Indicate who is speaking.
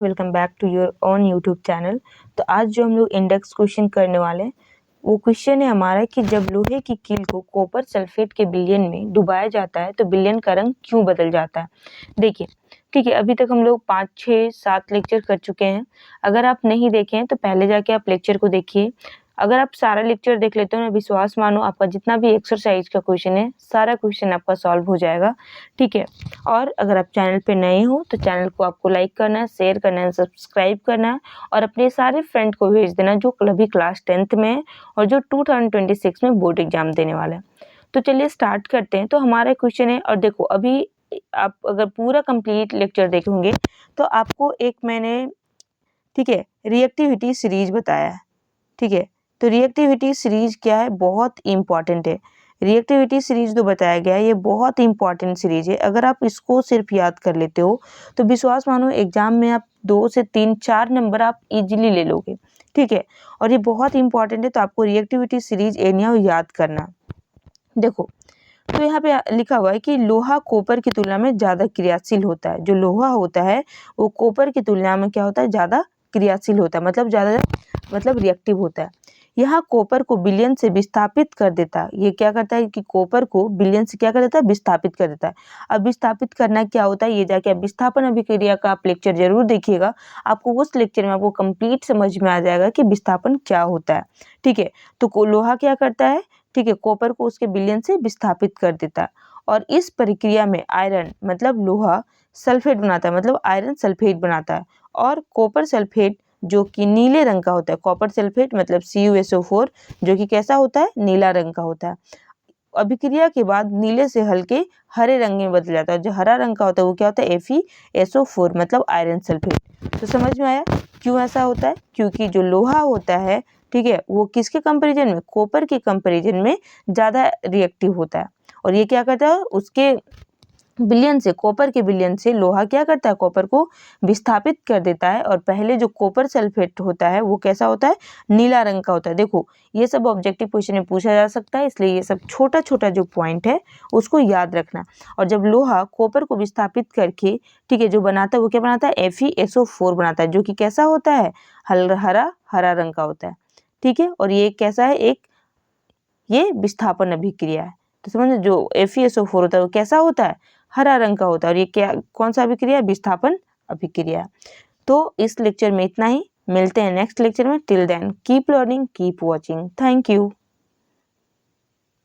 Speaker 1: Welcome back to your own YouTube channel. तो आज जो हम लोग इंडेक्स क्वेश्चन करने वाले हैं वो क्वेश्चन है हमारा कि जब लोहे की कील को कॉपर सल्फेट के विलयन में डुबाया जाता है तो विलयन का रंग क्यों बदल जाता है। देखिए, ठीक है, अभी तक हम लोग 5, 6, 7 लेक्चर कर चुके हैं। अगर आप नहीं देखे हैं तो पहले जाके आप लेक्चर को देखिए। अगर आप सारा लेक्चर देख लेते हो ना, विश्वास मानो आपका जितना भी एक्सरसाइज का क्वेश्चन है सारा क्वेश्चन आपका सॉल्व हो जाएगा। ठीक है, और अगर आप चैनल पे नए हो तो चैनल को आपको लाइक करना है, शेयर करना है, सब्सक्राइब करना है और अपने सारे फ्रेंड को भेज देना जो अभी क्लास 10th में है और जो 2026 में बोर्ड एग्जाम देने वाला है। तो चलिए स्टार्ट करते हैं। तो हमारा क्वेश्चन है, और देखो अभी आप अगर पूरा कंप्लीट लेक्चर देखेंगे तो आपको एक मैंने, ठीक है, रिएक्टिविटी सीरीज बताया है। ठीक है, तो रिएक्टिविटी सीरीज क्या है, बहुत इंपॉर्टेंट है। रिएक्टिविटी सीरीज जो बताया गया है ये बहुत इंपॉर्टेंट सीरीज है। अगर आप इसको सिर्फ याद कर लेते हो तो विश्वास मानो एग्जाम में आप 2 से 3, 4 नंबर आप इजीली ले लोगे। ठीक है, और ये बहुत इंपॉर्टेंट है, तो आपको रिएक्टिविटी सीरीज एनिया याद करना। देखो, तो यहाँ पे लिखा हुआ है कि लोहा कॉपर की तुलना में ज़्यादा क्रियाशील होता है। जो लोहा होता है वो कॉपर की तुलना में क्या होता है, ज़्यादा क्रियाशील होता है, मतलब रिएक्टिव होता है। यहाँ कॉपर को विलयन से विस्थापित कर देता है। ये क्या करता है कि कॉपर को विलयन से क्या कर देता है, विस्थापित कर देता है। अब विस्थापित करना क्या होता है, ये जाके अब विस्थापन अभिक्रिया का आप लेक्चर जरूर देखिएगा। आपको उस लेक्चर में आपको कंप्लीट समझ में आ जाएगा कि विस्थापन क्या होता है। ठीक है, तो लोहा क्या करता है, ठीक है, कॉपर को उसके विलयन से विस्थापित कर देता है और इस प्रक्रिया में आयरन मतलब लोहा सल्फेट बनाता है, मतलब आयरन सल्फेट बनाता है। और कॉपर सल्फेट जो कि नीले रंग का होता है, कॉपर सल्फेट मतलब CuSO4 जो कि कैसा होता है, नीला रंग का होता है। अभिक्रिया के बाद नीले से हल्के हरे रंग में बदल जाता है। जो हरा रंग का होता है वो क्या होता है, FeSO4 मतलब आयरन सल्फेट। तो समझ में आया क्यों ऐसा होता है, क्योंकि जो लोहा होता है, ठीक है, वो किसके कंपैरिजन में, कॉपर के कंपैरिजन में ज़्यादा रिएक्टिव होता है। और ये क्या करता है, उसके विलयन से, कॉपर के विलयन से लोहा क्या करता है, कॉपर को विस्थापित कर देता है। और पहले जो कॉपर सल्फेट होता है वो कैसा होता है, नीला रंग का होता है। देखो, ये सब ऑब्जेक्टिव क्वेश्चन में पूछा जा सकता है, इसलिए ये सब छोटा छोटा जो पॉइंट है उसको याद रखना। और जब लोहा कॉपर को विस्थापित करके, ठीक है, जो बनाता है वो क्या बनाता है, FeSO4 बनाता है, जो कि कैसा होता है, हरा रंग का होता है। ठीक है, और ये कैसा है, ये विस्थापन अभिक्रिया है। तो समझ, जो FeSO4 होता है वो कैसा होता है, हरा रंग का होता है। और ये क्या, कौन सा अभिक्रिया, विस्थापन अभिक्रिया। तो इस लेक्चर में इतना ही, मिलते हैं नेक्स्ट लेक्चर में। Till then keep learning, keep watching, thank you.